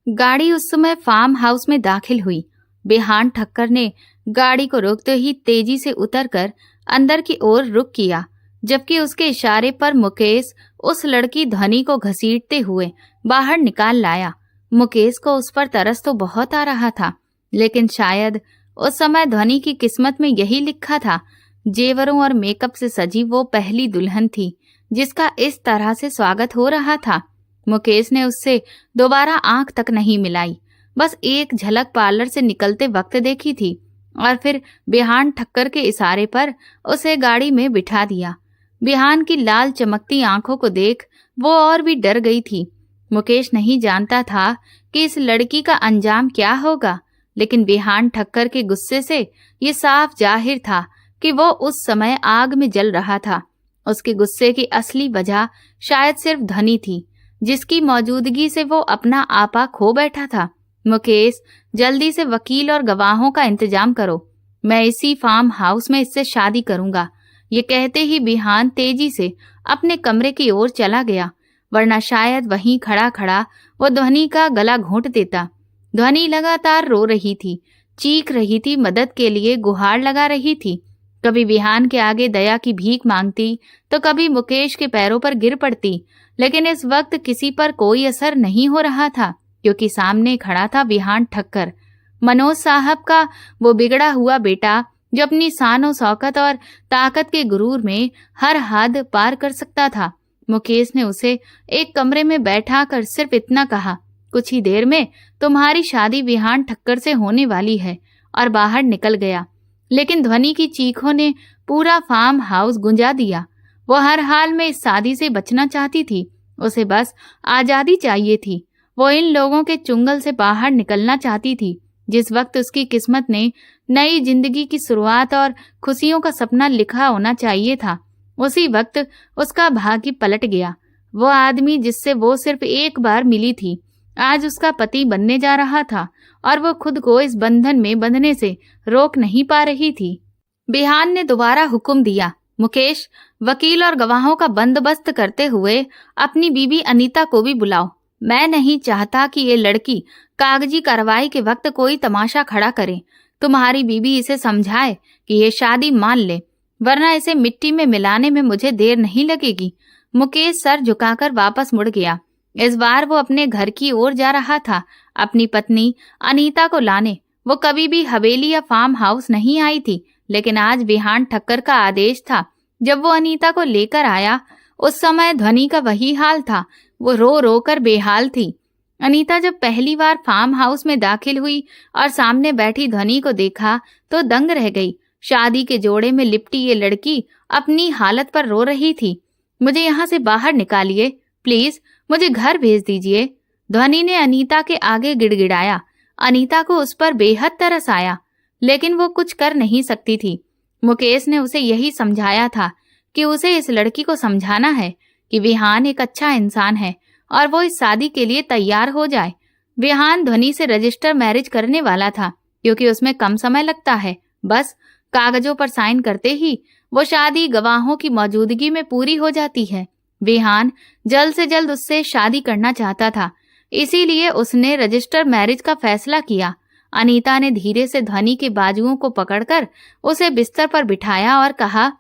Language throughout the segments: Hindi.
गाड़ी उस समय फार्म हाउस में दाखिल हुई। बिहान ठक्कर ने गाड़ी को रोकते ही तेजी से उतरकर अंदर की ओर रुख किया, जबकि उसके इशारे पर मुकेश उस लड़की ध्वनि को घसीटते हुए बाहर निकाल लाया। मुकेश को उस पर तरस तो बहुत आ रहा था, लेकिन शायद उस समय ध्वनि की किस्मत में यही लिखा था। जेवरों और मेकअप से सजी वो पहली दुल्हन थी जिसका इस तरह से स्वागत हो रहा था। मुकेश ने उससे दोबारा आंख तक नहीं मिलाई, बस एक झलक पार्लर से निकलते वक्त देखी थी और फिर बिहान ठक्कर के इशारे पर उसे गाड़ी में बिठा दिया। बिहान की लाल चमकती आंखों को देख वो और भी डर गई थी। मुकेश नहीं जानता था कि इस लड़की का अंजाम क्या होगा, लेकिन बिहान ठक्कर के गुस्से से ये साफ जाहिर था कि वो उस समय आग में जल रहा था। उसके गुस्से की असली वजह शायद सिर्फ ध्वनि थी, जिसकी मौजूदगी से वो अपना आपा खो बैठा था। मुकेश, जल्दी से वकील और गवाहों का इंतजाम करो, मैं इसी फार्म हाउस में इससे शादी करूंगा। ये कहते ही बिहान तेजी से अपने कमरे की ओर चला गया, वरना शायद वहीं खड़ा खड़ा वो ध्वनि का गला घोंट देता। ध्वनि लगातार रो रही थी, चीख रही थी, मदद के लिए गुहार लगा रही थी। कभी बिहान के आगे दया की भीख मांगती तो कभी मुकेश के पैरों पर गिर पड़ती, लेकिन इस वक्त किसी पर कोई असर नहीं हो रहा था, क्योंकि सामने खड़ा था बिहान ठक्कर, मनोज साहब का वो बिगड़ा हुआ बेटा जो अपनी शान शौकत और ताकत के गुरूर में हर हद पार कर सकता था। मुकेश ने उसे एक कमरे में बैठा कर सिर्फ इतना कहा, कुछ ही देर में तुम्हारी शादी बिहान ठक्कर से होने वाली है, और बाहर निकल गया। लेकिन ध्वनि की चीखों ने पूरा फार्म हाउस गुंजा दिया। वो हर हाल में इस शादी से बचना चाहती थी, उसे बस आजादी चाहिए थी। वो इन लोगों के चुंगल से बाहर निकलना चाहती थी। जिस वक्त उसकी किस्मत ने नई जिंदगी की शुरुआत और खुशियों का सपना लिखा होना चाहिए था, उसी वक्त उसका भाग्य पलट गया। वो आदमी जिससे वो सिर्फ एक बार मिली थी, आज उसका पति बनने जा रहा था, और वो खुद को इस बंधन में बंधने से रोक नहीं पा रही थी। बिहान ने दोबारा हुक्म दिया, मुकेश, वकील और गवाहों का बंदोबस्त करते हुए अपनी बीवी अनीता को भी बुलाओ। मैं नहीं चाहता कि ये लड़की कागजी कार्रवाई के वक्त कोई तमाशा खड़ा करे। तुम्हारी बीवी इसे समझाए कि ये शादी मान ले, वरना इसे मिट्टी में मिलाने में मुझे देर नहीं लगेगी। मुकेश सर झुकाकर वापस मुड़ गया। इस बार वो अपने घर की ओर जा रहा था, अपनी पत्नी अनीता को लाने। वो कभी भी हवेली या फार्म हाउस नहीं आई थी, लेकिन आज बिहान ठक्कर का आदेश था। जब वो अनीता को लेकर आया, उस समय ध्वनि का वही हाल था, वो रो रो कर बेहाल थी। अनीता जब पहली बार फार्म हाउस में दाखिल हुई और सामने बैठी ध्वनि को देखा तो दंग रह गई। शादी के जोड़े में लिपटी ये लड़की अपनी हालत पर रो रही थी। मुझे यहाँ से बाहर निकालिए प्लीज, मुझे घर भेज दीजिए, ध्वनि ने अनीता के आगे गिड़गिड़ाया। अनीता को उस पर बेहद तरस आया, लेकिन वो कुछ कर नहीं सकती थी। मुकेश ने उसे यही समझाया था कि उसे इस लड़की को समझाना है कि विहान एक अच्छा इंसान है और वो इस शादी के लिए तैयार हो जाए। विहान ध्वनि से रजिस्टर मैरिज करने वाला था, क्योंकि उसमें कम समय लगता है। बस कागजों पर साइन करते ही वो शादी गवाहों की मौजूदगी में पूरी हो जाती है। विहान जल्द से जल्द उससे शादी करना चाहता था, इसीलिए उसने रजिस्टर मैरिज का फैसला किया। अनीता ने धीरे से ध्वनि के बाजुओं को पकड़कर उसे बिस्तर पर बिठाया और कहा,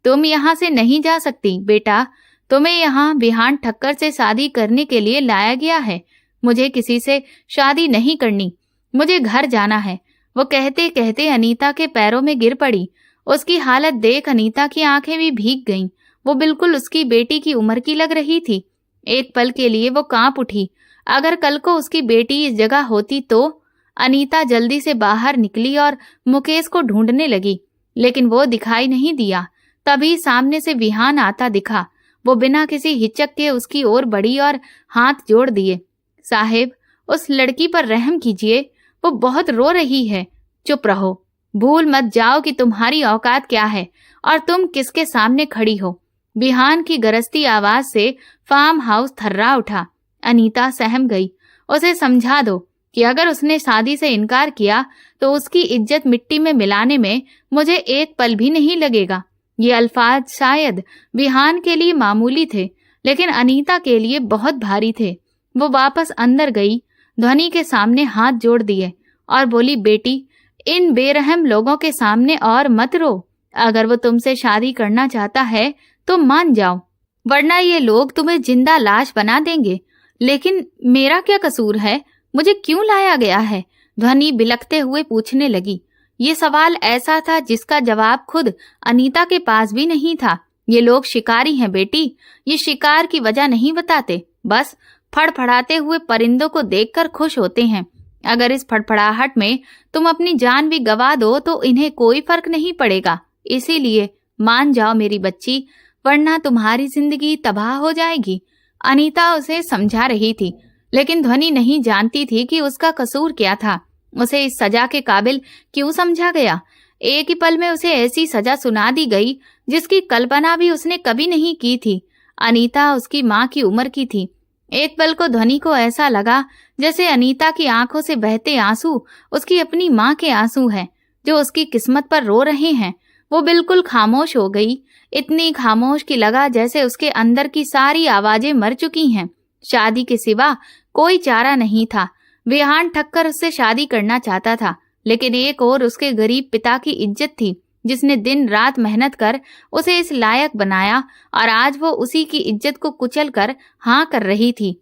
तुम यहाँ से नहीं जा सकती बेटा, तुम्हें यहाँ विहान ठक्कर से शादी करने के लिए लाया गया है। मुझे किसी से शादी नहीं करनी, मुझे घर जाना है। वो कहते कहते अनीता के पैरों में गिर पड़ी। उसकी हालत देख अनीता की आंखें भी भीग गईं। वो बिल्कुल उसकी बेटी की उम्र की लग रही थी। एक पल के लिए वो कांप उठी। अगर कल को उसकी बेटी इस जगह होती तो? अनीता जल्दी से बाहर निकली और मुकेश को ढूंढने लगी, लेकिन वो दिखाई नहीं दिया। तभी सामने से विहान आता दिखा। वो बिना किसी हिचक के उसकी ओर बढ़ी और हाथ जोड़ दिए। साहेब, उस लड़की पर रहम कीजिए, वो बहुत रो रही है। चुप रहो, भूल मत जाओ कि तुम्हारी औकात क्या है और तुम किसके सामने खड़ी हो। विहान की गरजती आवाज से फार्म हाउस थर्रा उठा। अनीता सहम गई। उसे समझा दो कि अगर उसने शादी से इनकार किया तो उसकी इज्जत मिट्टी में मिलाने में मुझे एक पल भी नहीं लगेगा। ये अल्फाज शायद विहान के लिए मामूली थे, लेकिन अनीता के लिए बहुत भारी थे। वो वापस अंदर गई। ध्वनि के सामने हाथ जोड़ दिए और बोली, बेटी, इन बेरहम लोगों के सामने और मत रो। अगर वो तुमसे शादी करना चाहता है तो मान जाओ, वरना ये लोग तुम्हें जिंदा लाश बना देंगे। लेकिन मेरा क्या कसूर है? मुझे क्यों लाया गया है? ध्वनि बिलखते हुए पूछने लगी। ये सवाल ऐसा था जिसका जवाब खुद अनीता के पास भी नहीं था। ये लोग शिकारी हैं बेटी, ये शिकार की वजह नहीं बताते, बस फड़फड़ाते हुए परिंदों को देखकर खुश होते हैं। अगर इस फड़फड़ाहट में तुम अपनी जान भी गवा दो तो इन्हें कोई फर्क नहीं पड़ेगा। इसीलिए मान जाओ मेरी बच्ची, वरना तुम्हारी जिंदगी तबाह हो जाएगी। अनीता उसे समझा रही थी, लेकिन ध्वनि नहीं जानती थी कि उसका कसूर क्या था। उसे इस सजा के काबिल क्यों समझा गया? एक ही पल में उसे ऐसी सजा सुना दी गई जिसकी कल्पना भी उसने कभी नहीं की थी। अनीता उसकी माँ की उम्र की थी। एक पल को ध्वनि को ऐसा लगा जैसे अनीता की आंखों से बहते आंसू उसकी अपनी माँ के आंसू हैं, जो उसकी किस्मत पर रो रहे हैं। वो बिल्कुल खामोश हो गई, इतनी खामोश कि लगा जैसे उसके अंदर की सारी आवाजें मर चुकी हैं। शादी के सिवा कोई चारा नहीं था। विहान ठक्कर उससे शादी करना चाहता था, लेकिन एक और उसके गरीब पिता की इज्जत थी, जिसने दिन रात मेहनत कर उसे इस लायक बनाया, और आज वो उसी की इज्जत को कुचल कर हाँ कर रही थी।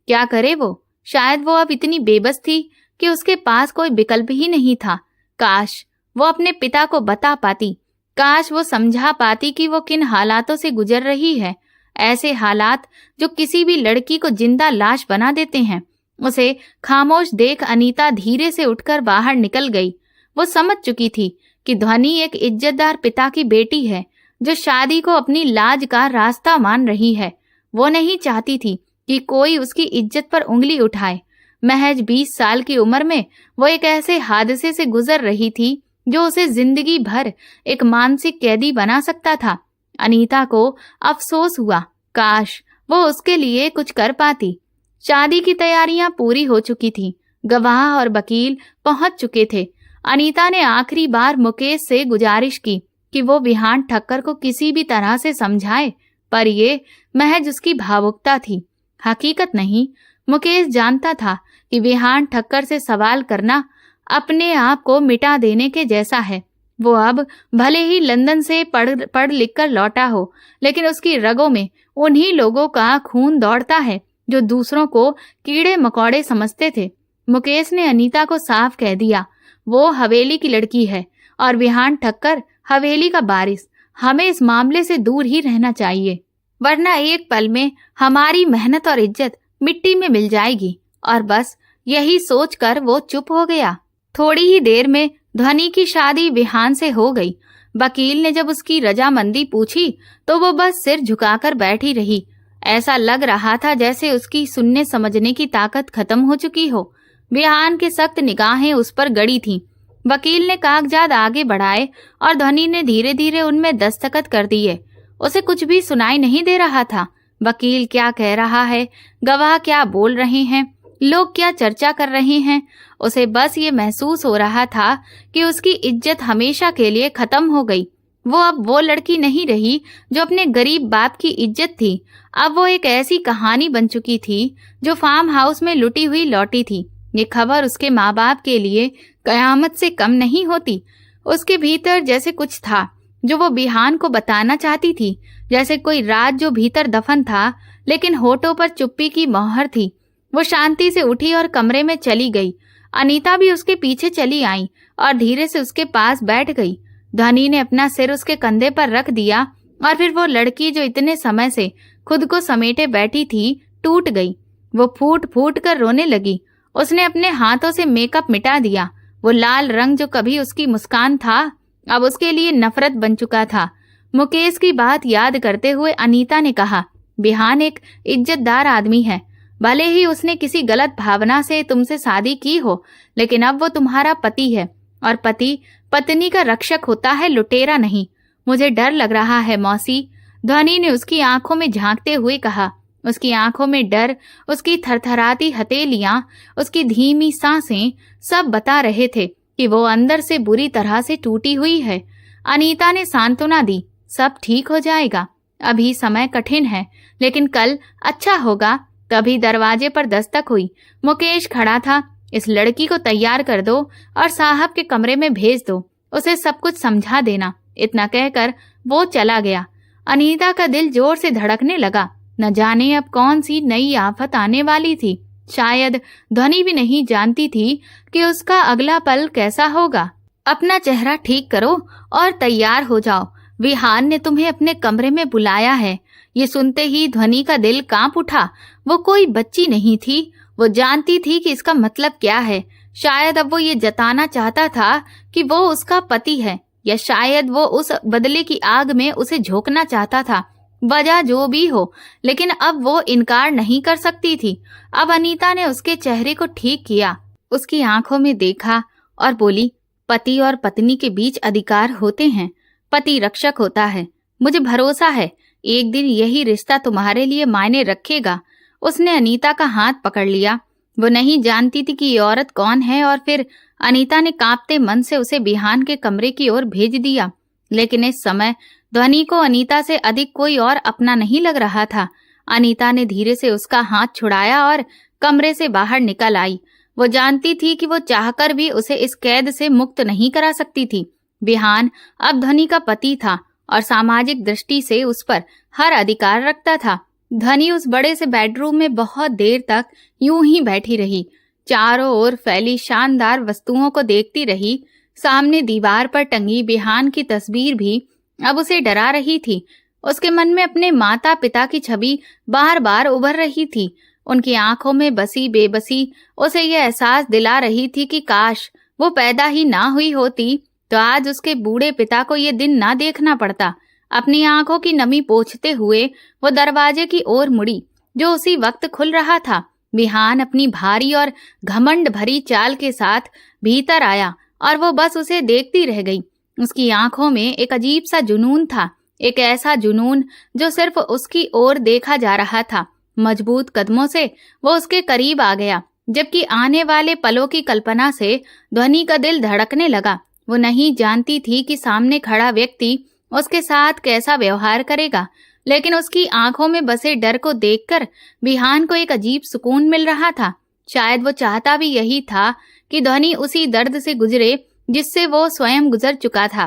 क्या करे वो? शायद वो अब इतनी बेबस थी कि उसके पास कोई विकल्प ही नहीं था। काश वो अपने पिता को बता पाती, काश वो समझा पाती कि वो किन हालातों से गुजर रही है। ऐसे हालात जो किसी भी लड़की को जिंदा लाश बना देते हैं। उसे खामोश देख अनीता धीरे से उठकर बाहर निकल गई। वो समझ चुकी थी कि ध्वनि एक इज्जतदार पिता की बेटी है, जो शादी को अपनी लाज का रास्ता मान रही है। वो नहीं चाहती थी कि कोई उसकी इज्जत पर उंगली उठाए। महज 20 साल की उम्र में वो एक ऐसे हादसे से गुजर रही थी जो उसे जिंदगी भर एक मानसिक कैदी बना सकता था। अनीता को अफसोस हुआ, काश वो उसके लिए कुछ कर पाती। शादी की तैयारियां पूरी हो चुकी थी। गवाह और वकील पहुंच चुके थे। अनीता ने आखिरी बार मुकेश से गुजारिश की कि वो विहान ठक्कर को किसी भी तरह से समझाए, पर ये महज उसकी भावुकता थी, हकीकत नहीं। मुकेश जानता था कि विहान ठक्कर से सवाल करना अपने आप को मिटा देने के जैसा है। वो अब भले ही लंदन से पढ़ लिख कर लौटा हो, लेकिन उसकी रगों में उन्हीं लोगों का खून दौड़ता है जो दूसरों को कीड़े मकोड़े समझते थे। मुकेश ने अनीता को साफ कह दिया, वो हवेली की लड़की है और विहान ठक्कर हवेली का बारिश। हमें इस मामले से दूर ही रहना चाहिए, वरना एक पल में हमारी मेहनत और इज्जत मिट्टी में मिल जाएगी। और बस यही सोचकर वो चुप हो गया। थोड़ी ही देर में ध्वनि की शादी विहान से हो गई। वकील ने जब उसकी रजामंदी पूछी तो वो बस सिर झुकाकर बैठी रही। ऐसा लग रहा था जैसे उसकी सुनने समझने की ताकत खत्म हो चुकी हो। विहान की सख्त निगाहें उस पर गड़ी थीं। वकील ने कागजात आगे बढ़ाए और ध्वनि ने धीरे धीरे उनमें दस्तखत कर दिए। उसे कुछ भी सुनाई नहीं दे रहा था। वकील क्या कह रहा है, गवाह क्या बोल रहे हैं, लोग क्या चर्चा कर रहे हैं। उसे बस ये महसूस हो रहा था कि उसकी इज्जत हमेशा के लिए खत्म हो गई। वो अब वो लड़की नहीं रही जो अपने गरीब बाप की इज्जत थी। अब वो एक ऐसी कहानी बन चुकी थी जो फार्म हाउस में लुटी हुई लौटी थी। ये खबर उसके माँ बाप के लिए कयामत से कम नहीं होती। उसके भीतर जैसे कुछ था जो वो विहान को बताना चाहती थी, जैसे कोई राज जो भीतर दफन था, लेकिन होठों पर चुप्पी की मोहर थी। वो शांति से उठी और कमरे में चली गई। अनीता भी उसके पीछे चली आई और धीरे से उसके पास बैठ गई। ध्वनि ने अपना सिर उसके कंधे पर रख दिया और फिर वो लड़की जो इतने समय से खुद को समेटे बैठी थी टूट गई। वो फूट फूट कर रोने लगी। उसने अपने हाथों से मेकअप मिटा दिया। वो लाल रंग जो कभी उसकी मुस्कान था अब उसके लिए नफरत बन चुका था। मुकेश की बात याद करते हुए अनीता ने कहा, विहान एक इज्जतदार आदमी है। भले ही उसने किसी गलत भावना से तुमसे शादी की हो, लेकिन अब वो तुम्हारा पति है और पति पत्नी का रक्षक होता है, लुटेरा नहीं। मुझे डर लग रहा है मौसी, ध्वनि ने उसकी आंखों में झांकते हुए कहा। उसकी आंखों में डर, उसकी थरथराती हथेलियां, उसकी धीमी सांसें सब बता रहे थे कि वो अंदर से बुरी तरह से टूटी हुई है। अनीता ने सांत्वना दी, सब ठीक हो जाएगा। अभी समय कठिन है, लेकिन कल अच्छा होगा। तभी दरवाजे पर दस्तक हुई। मुकेश खड़ा था। इस लड़की को तैयार कर दो और साहब के कमरे में भेज दो, उसे सब कुछ समझा देना। इतना कहकर वो चला गया। अनीता का दिल जोर से धड़कने लगा। न जाने अब कौन सी नई आफत आने वाली थी। शायद ध्वनि भी नहीं जानती थी कि उसका अगला पल कैसा होगा। अपना चेहरा ठीक करो और तैयार हो जाओ, विहान ने तुम्हें अपने कमरे में बुलाया है। ये सुनते ही ध्वनि का दिल कांप उठा। वो कोई बच्ची नहीं थी। वो जानती थी कि इसका मतलब क्या है। शायद अब वो ये जताना चाहता था कि वो उसका पति है, या शायद वो उस बदले की आग में उसे झोंकना चाहता था। वजह जो भी हो, लेकिन अब वो इनकार नहीं कर सकती थी। अब अनीता ने उसके चेहरे को ठीक किया, उसकी आंखों में देखा और बोली, पति और पत्नी के बीच अधिकार होते हैं। पति रक्षक होता है। मुझे भरोसा है एक दिन यही रिश्ता तुम्हारे लिए मायने रखेगा। उसने अनीता का हाथ पकड़ लिया। वो नहीं जानती थी कि ये औरत कौन है, और फिर अनीता ने कांपते मन से उसे बिहान के कमरे की ओर भेज दिया। लेकिन इस समय ध्वनि को अनीता से अधिक कोई और अपना नहीं लग रहा था। अनीता ने धीरे से उसका हाथ छुड़ाया और कमरे से बाहर निकल आई। वो जानती थी कि वो चाहकर भी उसे इस कैद से मुक्त नहीं करा सकती थी। बिहान अब ध्वनि का पति था और सामाजिक दृष्टि से उस पर हर अधिकार रखता था। ध्वनि उस बड़े से बेडरूम में बहुत देर तक यूं ही बैठी रही, चारों ओर फैली शानदार वस्तुओं को देखती रही। सामने दीवार पर टंगी बिहान की तस्वीर भी अब उसे डरा रही थी। उसके मन में अपने माता पिता की छवि बार बार उभर रही थी। उनकी आंखों में बसी बेबसी उसे यह एहसास दिला रही थी कि काश वो पैदा ही ना हुई होती तो आज उसके बूढ़े पिता को ये दिन ना देखना पड़ता। अपनी आंखों की नमी पोंछते हुए वो दरवाजे की ओर मुड़ी, जो उसी वक्त खुल रहा था। बिहान अपनी भारी और घमंड भरी चाल के साथ भीतर आया और वो बस उसे देखती रह गई। उसकी आंखों में एक अजीब सा जुनून था, एक ऐसा जुनून जो सिर्फ उसकी ओर देखा जा रहा था। मजबूत कदमों से वो उसके करीब आ गया, जबकि आने वाले पलों की कल्पना से ध्वनि का दिल धड़कने लगा। वो नहीं जानती थी कि सामने खड़ा व्यक्ति उसके साथ कैसा व्यवहार करेगा, लेकिन उसकी आंखों में बसे डर को देखकर बिहान को एक अजीब सुकून मिल रहा था। शायद वो चाहता भी यही था कि ध्वनि उसी दर्द से गुजरे जिससे वो स्वयं गुजर चुका था।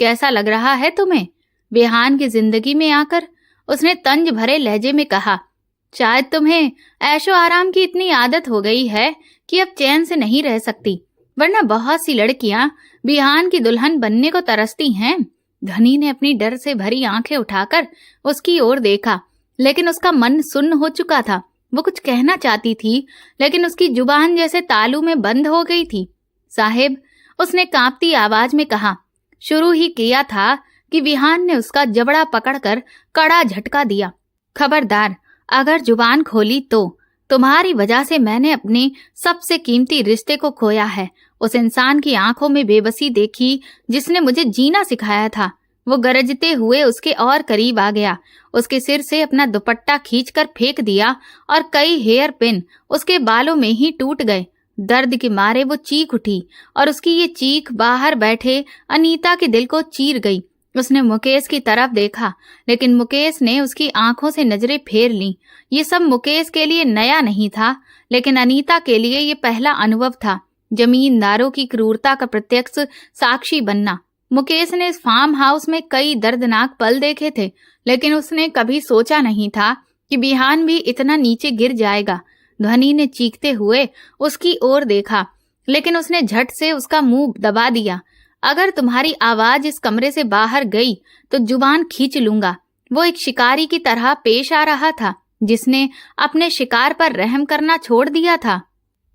कैसा लग रहा है तुम्हें बिहान की जिंदगी में आकर? उसने तंज भरे लहजे में कहा। शायद तुम्हें ऐशो आराम की इतनी आदत हो गई है कि अब चैन से नहीं रह सकती, वरना बहुत सी लड़कियां बिहान की दुल्हन बनने को तरसती हैं। ध्वनि ने अपनी डर से भरी आंखें उठाकर उसकी ओर देखा, लेकिन उसका मन सुन्न हो चुका था। वो कुछ कहना चाहती थी, लेकिन उसकी जुबान जैसे तालू में बंद हो गई थी। साहिब, उसने कांपती आवाज में कहा। शुरू ही किया था कि बिहान ने उसका जबड़ा पकड़कर कड़ा झटका दिया। खबरदार, अगर जुबान खोली तो तुम्हारी वजह से मैंने अपने सबसे कीमती रिश्ते को खोया है। उस इंसान की आंखों में बेबसी देखी जिसने मुझे जीना सिखाया था। वो गरजते हुए उसके और करीब आ गया, उसके सिर से अपना दुपट्टा खींचकर फेंक दिया और कई हेयर पिन उसके बालों में ही टूट गए। दर्द के मारे वो चीख उठी और उसकी ये चीख बाहर बैठे अनीता के दिल को चीर गई। उसने मुकेश की तरफ देखा, लेकिन मुकेश ने उसकी आंखों से नजरें फेर लीं। ये सब मुकेश के लिए नया नहीं था, लेकिन अनीता के लिए ये पहला अनुभव था। जमींदारों की क्रूरता का प्रत्यक्ष साक्षी बनना। मुकेश ने इस फार्म हाउस में कई दर्दनाक पल देखे थे, लेकिन उसने कभी सोचा नहीं था कि बिहान भी इतना नीचे गिर जाएगा। ध्वनि ने चीखते हुए उसकी ओर देखा, लेकिन उसने झट से उसका मुंह दबा दिया। अगर तुम्हारी आवाज इस कमरे से बाहर गई तो जुबान खींच लूंगा। वो एक शिकारी की तरह पेश आ रहा था, जिसने अपने शिकार पर रहम करना छोड़ दिया था।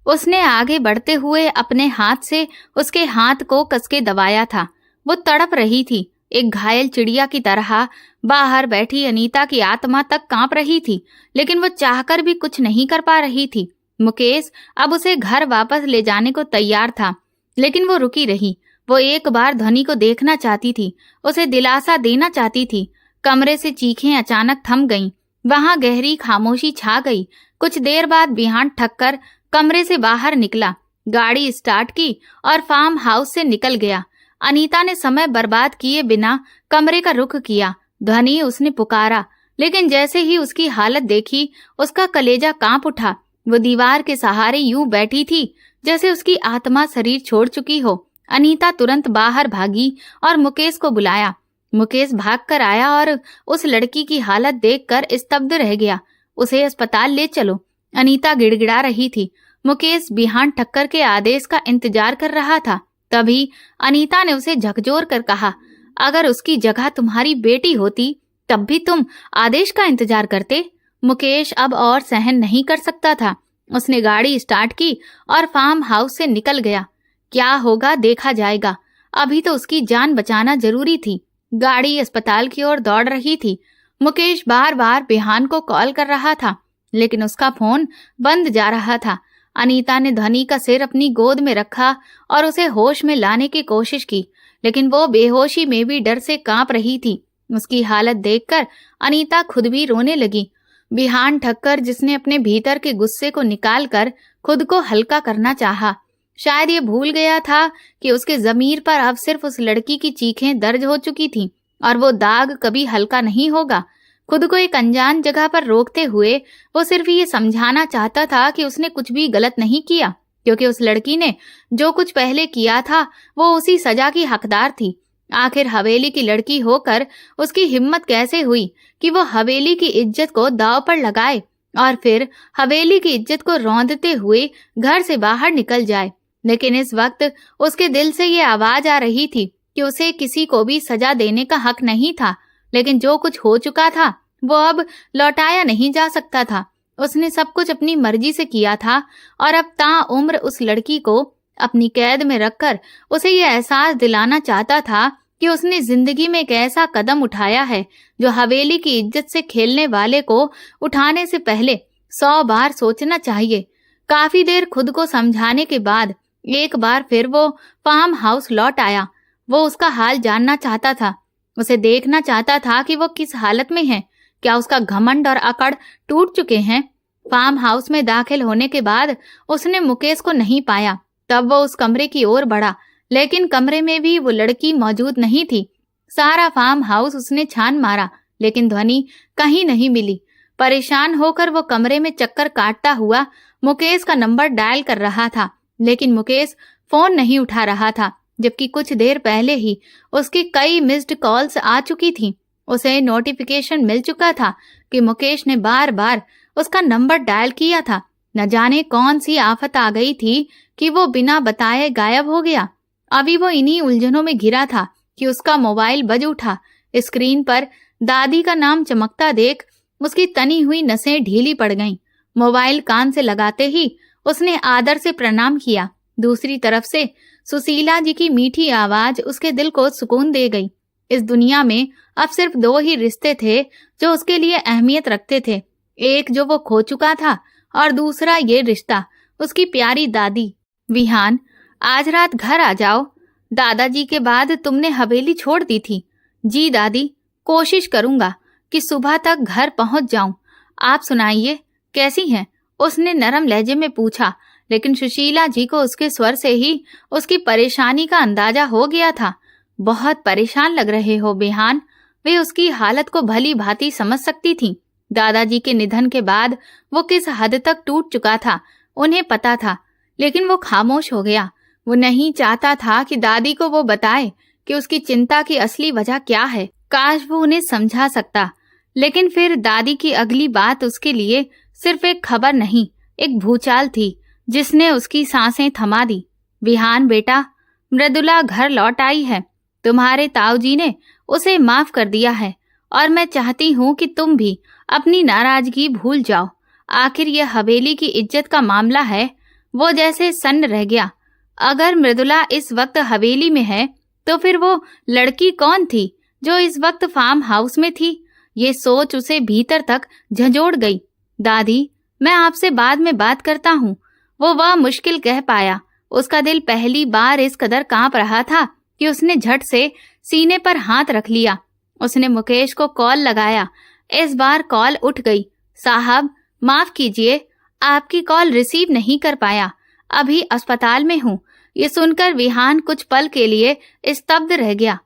उसने आगे बढ़ते हुए अपने हाथ से उसके हाथ को कसके दबाया था। वो तड़प रही थी, एक घायल चिड़िया की तरह। बाहर बैठी अनीता की आत्मा तक कांप रही थी, लेकिन वो चाहकर भी कुछ नहीं कर पा रही थी। मुकेश अब उसे घर वापस ले जाने को तैयार था, लेकिन वो रुकी रही। वो एक बार ध्वनि को देखना चाहती थी, उसे दिलासा देना चाहती थी। कमरे से चीखें अचानक थम गईं। वहां गहरी खामोशी छा गई। कुछ देर बाद बिहान ठक्कर कमरे से बाहर निकला, गाड़ी स्टार्ट की और फार्म हाउस से निकल गया। अनीता ने समय बर्बाद किए बिना कमरे का रुख किया। ध्वनि, उसने पुकारा, लेकिन जैसे ही उसकी हालत देखी उसका कलेजा कांप उठा। वो दीवार के सहारे यूं बैठी थी जैसे उसकी आत्मा शरीर छोड़ चुकी हो। अनीता तुरंत बाहर भागी और मुकेश को बुलाया। मुकेश भागकर आया और उस लड़की की हालत देखकर स्तब्ध रह गया। उसे अस्पताल ले चलो, अनीता गिड़गिड़ा रही थी। मुकेश बिहान ठक्कर के आदेश का इंतजार कर रहा था। तभी अनीता ने उसे झकझोर कर कहा, अगर उसकी जगह तुम्हारी बेटी होती तब भी तुम आदेश का इंतजार करते। मुकेश अब और सहन नहीं कर सकता था। उसने गाड़ी स्टार्ट की और फार्म हाउस से निकल गया। क्या होगा देखा जाएगा, अभी तो उसकी जान बचाना जरूरी थी। गाड़ी अस्पताल की ओर दौड़ रही थी। मुकेश बार बार बिहान को कॉल कर रहा था, लेकिन उसका फोन बंद जा रहा था। अनीता ने धनी का सिर अपनी गोद में रखा और उसे होश में लाने की कोशिश की, लेकिन वो बेहोशी में भी डर से कांप रही थी। उसकी हालत देखकर अनीता खुद भी रोने लगी। बिहान ठक्कर, जिसने अपने भीतर के गुस्से को निकालकर खुद को हल्का करना चाहा, शायद ये भूल गया था कि उसके जमीर पर अब सिर्फ उस लड़की की चीखें दर्ज हो चुकी थीं और वो दाग कभी हल्का नहीं होगा। खुद को एक अनजान जगह पर रोकते हुए वो सिर्फ ये समझाना चाहता था कि उसने कुछ भी गलत नहीं किया, क्योंकि उस लड़की ने जो कुछ पहले किया था वो उसी सजा की हकदार थी। आखिर हवेली की लड़की होकर उसकी हिम्मत कैसे हुई कि वो हवेली की इज्जत को दांव पर लगाए और फिर हवेली की इज्जत को रौंदते हुए घर से बाहर निकल जाए। लेकिन इस वक्त उसके दिल से ये आवाज आ रही थी कि उसे किसी को भी सजा देने का हक नहीं था, लेकिन जो कुछ हो चुका था वो अब लौटाया नहीं जा सकता था। उसने सब कुछ अपनी मर्जी से किया था और अब ताउम्र उस लड़की को अपनी कैद में रखकर उसे ये एहसास दिलाना चाहता था कि उसने जिंदगी में एक ऐसा कदम उठाया है जो हवेली की इज्जत से खेलने वाले को उठाने से पहले 100 बार सोचना चाहिए। काफी देर खुद को समझाने के बाद एक बार फिर वो फार्म हाउस लौट आया। वो उसका हाल जानना चाहता था, उसे देखना चाहता था कि वो किस हालत में है। क्या उसका घमंड और अकड़ टूट चुके हैं? फार्म हाउस में दाखिल होने के बाद उसने मुकेश को नहीं पाया। तब वो उस कमरे की ओर बढ़ा, लेकिन कमरे में भी वो लड़की मौजूद नहीं थी। सारा फार्म हाउस उसने छान मारा, लेकिन ध्वनि कहीं नहीं मिली। परेशान होकर वो कमरे में चक्कर काटता हुआ मुकेश का नंबर डायल कर रहा था, लेकिन मुकेश फोन नहीं उठा रहा था, जबकि कुछ देर पहले ही उसकी कई मिस्ड कॉल्स आ चुकी थीं। उसे नोटिफिकेशन मिल चुका था कि मुकेश ने बार बार उसका नंबर डायल किया था। न जाने कौन सी आफत आ गई थी कि वो बिना बताए गायब हो गया। अभी वो इन्हीं उलझनों में घिरा था कि उसका मोबाइल बज उठा। स्क्रीन पर दादी का नाम चमकता देख उसकी तनी हुई नसें ढीली पड़ गईं। मोबाइल कान से लगाते ही उसने आदर से प्रणाम किया। दूसरी तरफ से सुशीला जी की मीठी आवाज उसके दिल को सुकून दे गई। इस दुनिया में अब सिर्फ 2 ही रिश्ते थे जो उसके लिए अहमियत रखते थे, एक जो वो खो चुका था और दूसरा ये रिश्ता उसकी प्यारी दादी। विहान, आज रात घर आ जाओ। दादाजी के बाद तुमने हवेली छोड़ दी थी। जी दादी, कोशिश करूंगा कि सुबह तक घर पहुंच जाऊं। आप सुनाइए, कैसी हैं? उसने नरम लहजे में पूछा, लेकिन सुशीला जी को उसके स्वर से ही उसकी परेशानी का अंदाजा हो गया था। बहुत परेशान लग रहे हो बिहान। वे उसकी हालत को भली भांति समझ सकती थीं। दादाजी के निधन के बाद वो किस हद तक टूट चुका था उन्हें पता था, लेकिन वो खामोश हो गया। वो नहीं चाहता था कि दादी को वो बताए कि उसकी चिंता की असली वजह क्या है। काश वो उन्हें समझा सकता, लेकिन फिर दादी की अगली बात उसके लिए सिर्फ एक खबर नहीं, एक भूचाल थी जिसने उसकी सांसें थमा दी। विहान बेटा, मृदुला घर लौट आई है। तुम्हारे ताऊजी ने उसे माफ कर दिया है और मैं चाहती हूँ कि तुम भी अपनी नाराजगी भूल जाओ। आखिर यह हवेली की इज्जत का मामला है। वो जैसे सन्न रह गया। अगर मृदुला इस वक्त हवेली में है तो फिर वो लड़की कौन थी जो इस वक्त फार्म हाउस में थी? ये सोच उसे भीतर तक झंझोड़ गई। दादी, मैं आपसे बाद में बात करता हूँ, वो वह मुश्किल कह पाया। उसका दिल पहली बार इस कदर कांप रहा था कि उसने झट से सीने पर हाथ रख लिया। उसने मुकेश को कॉल लगाया। इस बार कॉल उठ गई। साहब, माफ कीजिए, आपकी कॉल रिसीव नहीं कर पाया, अभी अस्पताल में हूँ। ये सुनकर विहान कुछ पल के लिए स्तब्ध रह गया।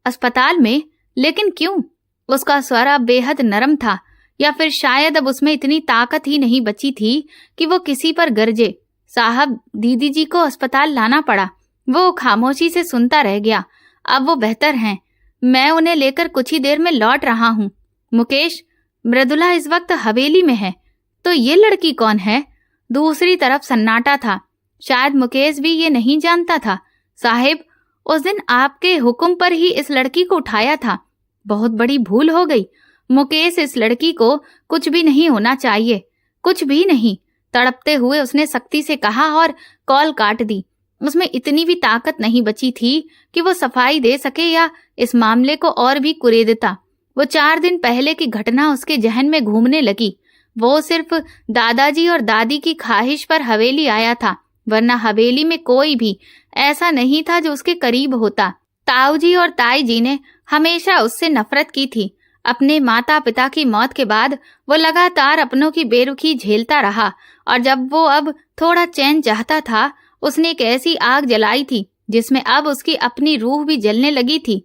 अस्पताल में? लेकिन क्यों? उसका स्वर अब बेहद नरम था, या फिर शायद अब उसमें इतनी ताकत ही नहीं बची थी कि वो किसी पर गरजे। साहब, दीदी जी को अस्पताल लाना पड़ा। वो खामोशी से सुनता रह गया। अब वो बेहतर हैं। मैं उन्हें लेकर कुछ ही देर में लौट रहा हूँ। मुकेश, मृदुला इस वक्त हवेली में है। तो ये लड़की कौन है? दूसरी तरफ सन्नाटा था। शायद मुकेश भी ये नहीं जानता था। साहिब, उस दिन आपके हुक्म पर ही इस लड़की को उठाया था। बहुत बड़ी भूल हो गई। मुकेश, इस लड़की को कुछ भी नहीं होना चाहिए, कुछ भी नहीं। तड़पते हुए उसने सख्ती से कहा और कॉल काट दी। उसमें इतनी भी ताकत नहीं बची थी कि वो सफाई दे सके या इस मामले को और भी कुरेदता। वो 4 दिन पहले की घटना उसके जहन में घूमने लगी। वो सिर्फ दादाजी और दादी की ख्वाहिश पर हवेली आया था, वरना हवेली में कोई भी ऐसा नहीं था जो उसके करीब होता। ताऊ जी और ताई जी ने हमेशा उससे नफरत की थी। अपने माता पिता की मौत के बाद वो लगातार अपनों की बेरुखी झेलता रहा, और जब वो अब थोड़ा चैन चाहता था, उसने एक ऐसी आग जलाई थी जिसमें अब उसकी अपनी रूह भी जलने लगी थी।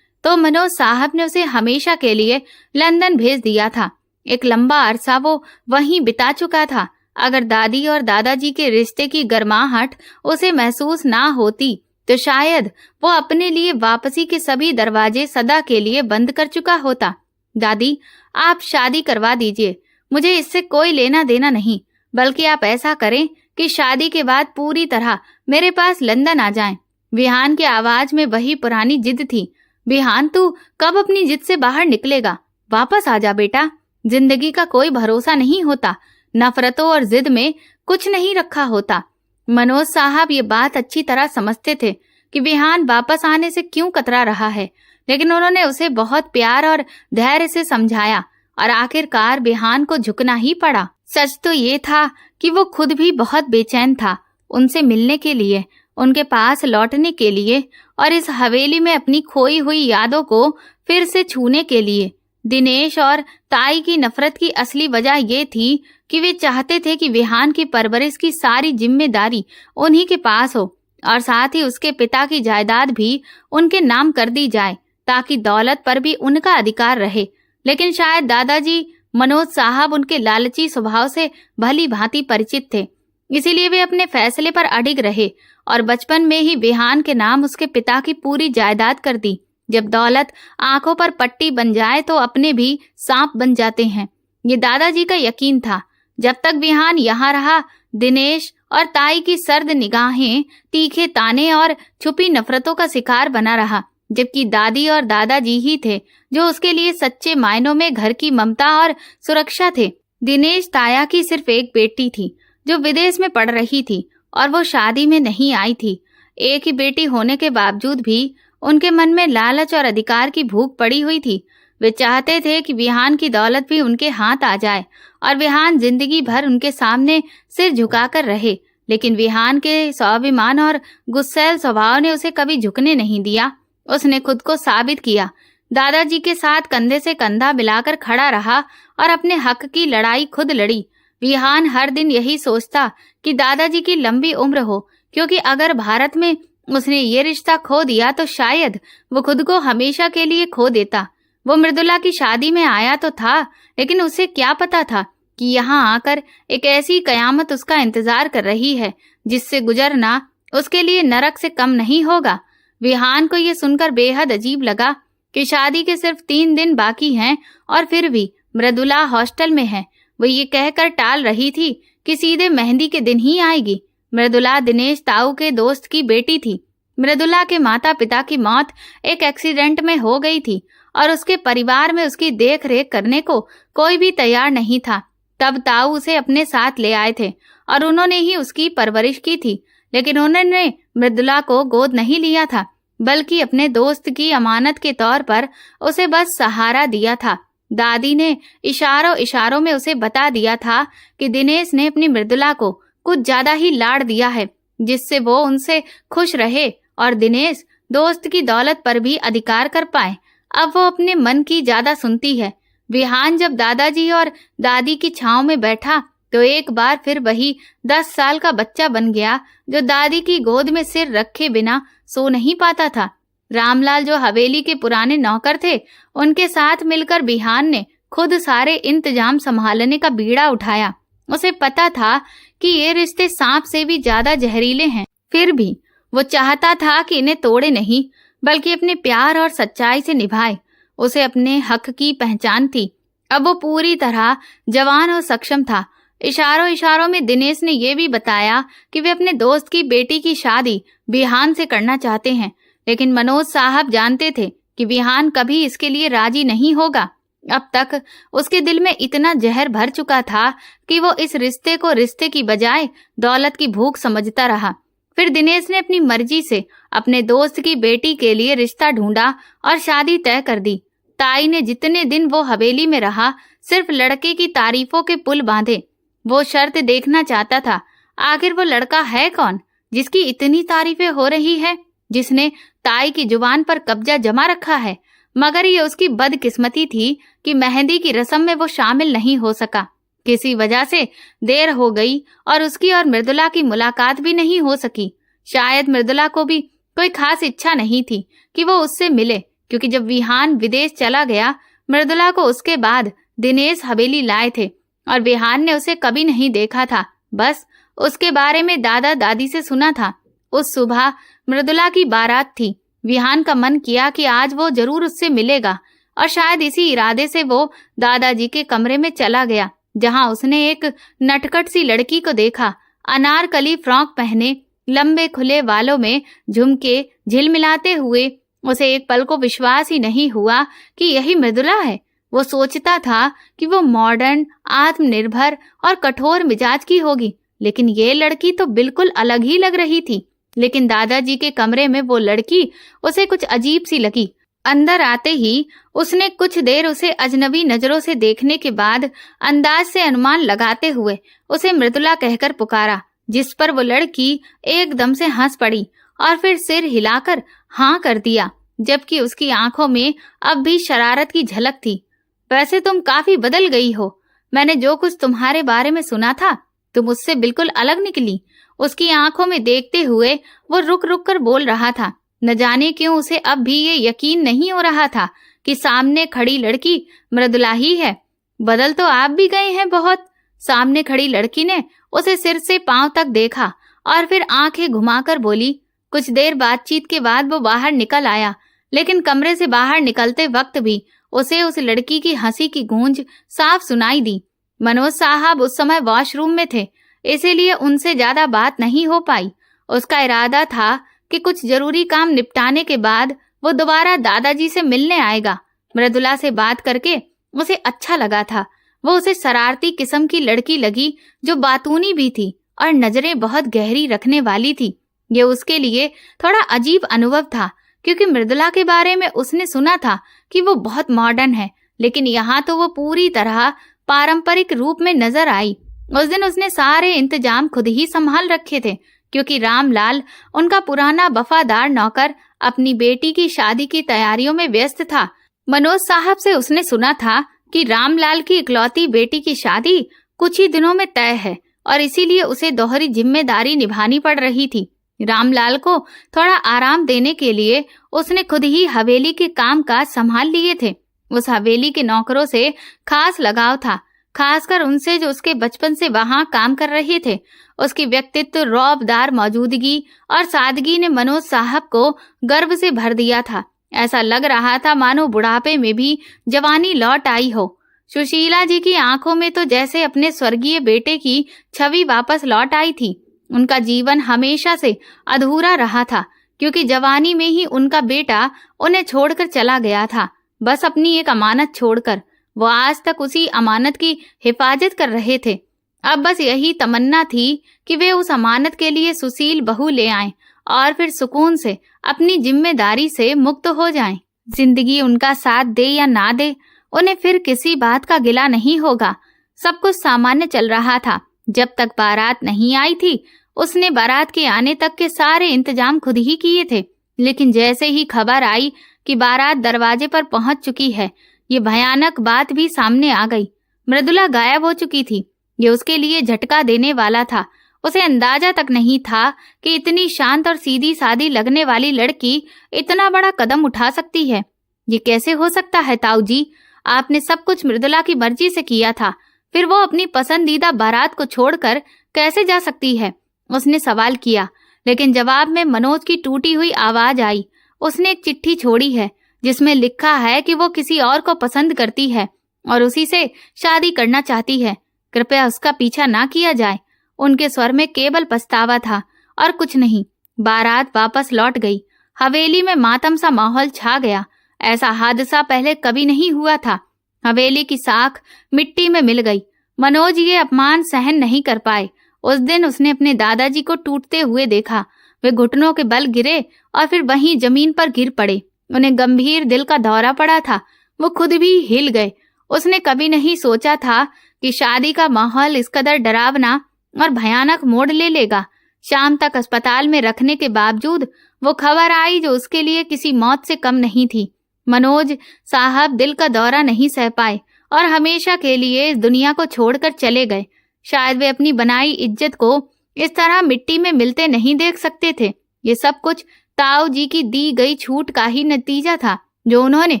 तो मनोज साहब ने उसे हमेशा के लिए लंदन भेज दिया था। एक लंबा अरसा वो वहीं बिता चुका था। अगर दादी और दादाजी के रिश्ते की गर्माहट उसे महसूस ना होती तो शायद वो अपने लिए वापसी के सभी दरवाजे सदा के लिए बंद कर चुका होता। दादी, आप शादी करवा दीजिए। मुझे इससे कोई लेना देना नहीं, बल्कि आप ऐसा करें कि शादी के बाद पूरी तरह मेरे पास लंदन आ जाएं। विहान की आवाज में वही पुरानी जिद थी। विहान, तू कब अपनी जिद से बाहर निकलेगा? वापस आ जा बेटा। जिंदगी का कोई भरोसा नहीं होता। नफरतों और जिद में कुछ नहीं रखा होता। मनोज साहब ये बात अच्छी तरह समझते थे कि विहान वापस आने से क्यों कतरा रहा है, लेकिन उन्होंने उसे बहुत प्यार और धैर्य से समझाया और आखिरकार विहान को झुकना ही पड़ा। सच तो ये था कि वो खुद भी बहुत बेचैन था, उनसे मिलने के लिए, उनके पास लौटने के लिए और इस हवेली में अपनी खोई हुई यादों को फिर से छूने के लिए। दिनेश और ताई की नफरत की असली वजह ये थी कि वे चाहते थे कि विहान की परवरिश की सारी जिम्मेदारी उन्हीं के पास हो और साथ ही उसके पिता की जायदाद भी उनके नाम कर दी जाए ताकि दौलत पर भी उनका अधिकार रहे। लेकिन शायद दादाजी मनोज साहब उनके लालची स्वभाव से भली भांति परिचित थे, इसीलिए वे अपने फैसले पर अडिग रहे और बचपन में ही विहान के नाम उसके पिता की पूरी जायदाद कर दी। जब दौलत आंखों पर पट्टी बन जाए तो अपने भी सांप बन जाते हैं, ये दादाजी का यकीन था। जब तक विहान यहाँ रहा, दिनेश और ताई की सर्द निगाहें, तीखे ताने और छुपी नफरतों का शिकार बना रहा, जबकि दादी और दादाजी ही थे जो उसके लिए सच्चे मायनों में घर की ममता और सुरक्षा थे। दिनेश ताया की सिर्फ एक बेटी थी जो विदेश में पढ़ रही थी और वो शादी में नहीं आई थी। एक ही बेटी होने के बावजूद भी उनके मन में लालच और अधिकार की भूख पड़ी हुई थी। वे चाहते थे कि विहान की दौलत भी उनके हाथ आ जाए और विहान जिंदगी भर उनके सामने सिर झुकाकर रहे, लेकिन विहान के स्वाभिमान और गुस्सैल स्वभाव ने उसे कभी झुकने नहीं दिया। उसने खुद को साबित किया, दादाजी के साथ कंधे से कंधा मिलाकर खड़ा रहा और अपने हक की लड़ाई खुद लड़ी। विहान हर दिन यही सोचता कि दादाजी की लंबी उम्र हो, क्योंकि अगर भारत में उसने ये रिश्ता खो दिया तो शायद वो खुद को हमेशा के लिए खो देता। वो मृदुला की शादी में आया तो था, लेकिन उसे क्या पता था कि यहाँ आकर एक ऐसी कयामत उसका इंतजार कर रही है जिससे गुजरना उसके लिए नरक से कम नहीं होगा। विहान को ये सुनकर बेहद अजीब लगा कि शादी के सिर्फ 3 दिन बाकी हैं और फिर भी मृदुला हॉस्टल में है। वो ये कहकर टाल रही थी कि सीधे मेहंदी के दिन ही आएगी। मृदुला दिनेश ताऊ के दोस्त की बेटी थी। मृदुला के माता पिता की मौत एक एक्सीडेंट में हो गई थी और उसके परिवार में उसकी देख रेख करने को कोई भी तैयार नहीं था। तब ताऊ उसे अपने साथ ले आए थे और उन्होंने ही उसकी परवरिश की थी, लेकिन उन्होंने मृदुला को गोद नहीं लिया था, बल्कि अपने दोस्त की अमानत के तौर पर उसे बस सहारा दिया था। दादी ने इशारों इशारों में उसे बता दिया था कि दिनेश ने अपनी मृदुला को कुछ ज्यादा ही लाड़ दिया है, जिससे वो उनसे खुश रहे और दिनेश दोस्त की दौलत पर भी अधिकार कर पाए। अब वो अपने मन की ज्यादा सुनती है। विहान जब दादाजी और दादी की छांव में बैठा तो एक बार फिर वही 10 साल का बच्चा बन गया जो दादी की गोद में सिर रखे बिना सो नहीं पाता था। रामलाल जो हवेली के पुराने नौकर थे, उनके साथ मिलकर बिहान ने खुद सारे इंतजाम संभालने का बीड़ा उठाया। उसे पता था कि ये रिश्ते सांप से भी ज्यादा जहरीले हैं, फिर भी वो चाहता था कि इन्हें तोड़े नहीं बल्कि अपने प्यार और सच्चाई से निभाए। उसे अपने हक की पहचान थी। अब वो पूरी तरह जवान और सक्षम था। इशारों इशारों में दिनेश ने यह भी बताया कि वे अपने दोस्त की बेटी की शादी बिहान से करना चाहते हैं, लेकिन मनोज साहब जानते थे कि बिहान कभी इसके लिए राजी नहीं होगा। अब तक उसके दिल में इतना जहर भर चुका था कि वो इस रिश्ते को रिश्ते की बजाय दौलत की भूख समझता रहा। फिर दिनेश ने अपनी मर्जी से अपने दोस्त की बेटी के लिए रिश्ता ढूंढा और शादी तय कर दी। ताई ने जितने दिन वो हवेली में रहा सिर्फ लड़के की तारीफों के पुल बांधे। वो शर्त देखना चाहता था, आखिर वो लड़का है कौन जिसकी इतनी तारीफें हो रही है, जिसने ताई की जुबान पर कब्जा जमा रखा है। मगर ये उसकी बदकिस्मती थी कि मेहंदी की रस्म में वो शामिल नहीं हो सका। किसी वजह से देर हो गई और उसकी और मृदुला की मुलाकात भी नहीं हो सकी। शायद मृदुला को भी कोई खास इच्छा नहीं थी कि वो उससे मिले, क्योंकि जब विहान विदेश चला गया, मृदुला को उसके बाद दिनेश हवेली लाए थे और विहान ने उसे कभी नहीं देखा था। बस उसके बारे में दादा दादी से सुना था। उस सुबह मृदुला की बारात थी। विहान का मन किया कि आज वो जरूर उससे मिलेगा और शायद इसी इरादे से वो दादाजी के कमरे में चला गया, जहां उसने एक नटखट सी लड़की को देखा। अनारकली फ्रॉक पहने, लंबे खुले बालों में झुमके झिलमिलाते हुए। उसे एक पल को विश्वास ही नहीं हुआ कि यही मृदुला है। वो सोचता था कि वो मॉडर्न, आत्मनिर्भर और कठोर मिजाज की होगी, लेकिन ये लड़की तो बिल्कुल अलग ही लग रही थी। लेकिन दादाजी के कमरे में वो लड़की उसे कुछ अजीब सी लगी। अंदर आते ही उसने कुछ देर उसे अजनबी नजरों से देखने के बाद अंदाज से अनुमान लगाते हुए उसे मृदुला कहकर पुकारा, जिस पर वो लड़की एकदम से हंस पड़ी और फिर सिर हिलाकर हाँ कर दिया, जबकि उसकी आंखों में अब भी शरारत की झलक थी। वैसे तुम काफी बदल गई हो। मैंने जो कुछ तुम्हारे बारे में सुना था, तुम उससे बिल्कुल अलग निकली। उसकी आंखों में देखते हुए वो रुक रुक कर बोल रहा था। न जाने क्यों उसे अब भी ये यकीन नहीं हो रहा था कि सामने खड़ी लड़की मृदुला ही है। बदल तो आप भी गए हैं बहुत। सामने खड़ी लड़की ने उसे सिर से पांव तक देखा और फिर आंखें घुमाकर बोली। कुछ देर बातचीत के बाद वो बाहर निकल आया, लेकिन कमरे से बाहर निकलते वक्त भी उसे उस लड़की की हंसी की गूंज साफ सुनाई दी। मनोज साहब उस समय वॉशरूम में थे, इसीलिए उनसे ज्यादा बात नहीं हो पाई। उसका इरादा था कि कुछ जरूरी काम निपटाने के बाद वो दोबारा दादाजी से मिलने आएगा। मृदुला से बात करके उसे अच्छा लगा था। वो उसे शरारती किस्म की लड़की लगी, जो बातूनी भी थी और नजरें बहुत गहरी रखने वाली थी। ये उसके लिए थोड़ा अजीब अनुभव था, क्योंकि मृदुला के बारे में उसने सुना था कि वो बहुत मॉडर्न है, लेकिन यहाँ तो वो पूरी तरह पारंपरिक रूप में नजर आई। उस दिन उसने सारे इंतजाम खुद ही संभाल रखे थे, क्योंकि रामलाल, उनका पुराना वफादार नौकर, अपनी बेटी की शादी की तैयारियों में व्यस्त था। मनोज साहब से उसने सुना था कि रामलाल की इकलौती बेटी की शादी कुछ ही दिनों में तय है और इसीलिए उसे दोहरी जिम्मेदारी निभानी पड़ रही थी। रामलाल को थोड़ा आराम देने के लिए उसने खुद ही हवेली के कामकाज संभाल लिए थे। उस हवेली के नौकरों से खास लगाव था, खासकर उनसे जो उसके बचपन से वहां काम कर रहे थे। उसकी व्यक्तित्व, रौबदार मौजूदगी और सादगी ने मनोज साहब को गर्व से भर दिया था। ऐसा लग रहा था मानो बुढ़ापे में भी जवानी लौट आई हो। सुशीला जी की आंखों में तो जैसे अपने स्वर्गीय बेटे की छवि वापस लौट आई थी। उनका जीवन हमेशा से अधूरा रहा था, क्योंकि जवानी में ही उनका बेटा उन्हें छोड़कर चला गया था, बस अपनी एक अमानत छोड़कर। वो आज तक उसी अमानत की हिफाजत कर रहे थे। अब बस यही तमन्ना थी कि वे उस अमानत के लिए सुशील बहू ले आएं और फिर सुकून से अपनी जिम्मेदारी से मुक्त हो जाएं। जिंदगी उनका साथ दे या ना दे, उन्हें फिर किसी बात का गिला नहीं होगा। सब कुछ सामान्य चल रहा था। जब तक बारात नहीं आई थी, उसने बारात के आने तक के सारे इंतजाम खुद ही किए थे। लेकिन जैसे ही खबर आई कि बारात दरवाजे पर पहुंच चुकी है, ये भयानक बात भी सामने आ गई। मृदुला गायब हो चुकी थी। ये उसके लिए झटका देने वाला था। उसे अंदाजा तक नहीं था कि इतनी शांत और सीधी सादी लगने वाली लड़की इतना बड़ा कदम उठा सकती है। ये कैसे हो सकता है ताऊ जी? आपने सब कुछ मृदुला की मर्जी से किया था, फिर वो अपनी पसंदीदा बारात को छोड़कर कैसे जा सकती है? उसने सवाल किया, लेकिन जवाब में मनोज की टूटी हुई आवाज आई। उसने एक चिट्ठी छोड़ी है जिसमें लिखा है कि वो किसी और को पसंद करती है और उसी से शादी करना चाहती है। कृपया उसका पीछा ना किया जाए। उनके स्वर में केवल पछतावा था और कुछ नहीं। बारात वापस लौट गई। हवेली में मातम सा माहौल छा गया। ऐसा हादसा पहले कभी नहीं हुआ था। हवेली की साख मिट्टी में मिल गई। मनोज ये अपमान सहन नहीं कर पाए। उस दिन उसने अपने दादाजी को टूटते हुए देखा। वे घुटनों के बल गिरे और फिर वहीं जमीन पर गिर पड़े। उन्हें गंभीर दिल का दौरा पड़ा था। वो खुद भी हिल गए। उसने कभी नहीं सोचा था कि शादी का माहौल इस कदर डरावना और भयानक मोड़ ले लेगा। शाम तक अस्पताल में रखने के बावजूद वो खबर आई जो उसके लिए किसी मौत से कम नहीं थी। मनोज साहब दिल का दौरा नहीं सह पाए और हमेशा के लिए इस दुनिया को छोड़कर चले गए। शायद वे अपनी बनाई इज्जत को इस तरह मिट्टी में मिलते नहीं देख सकते थे। ये सब कुछ ताऊ जी की दी गई छूट का ही नतीजा था जो उन्होंने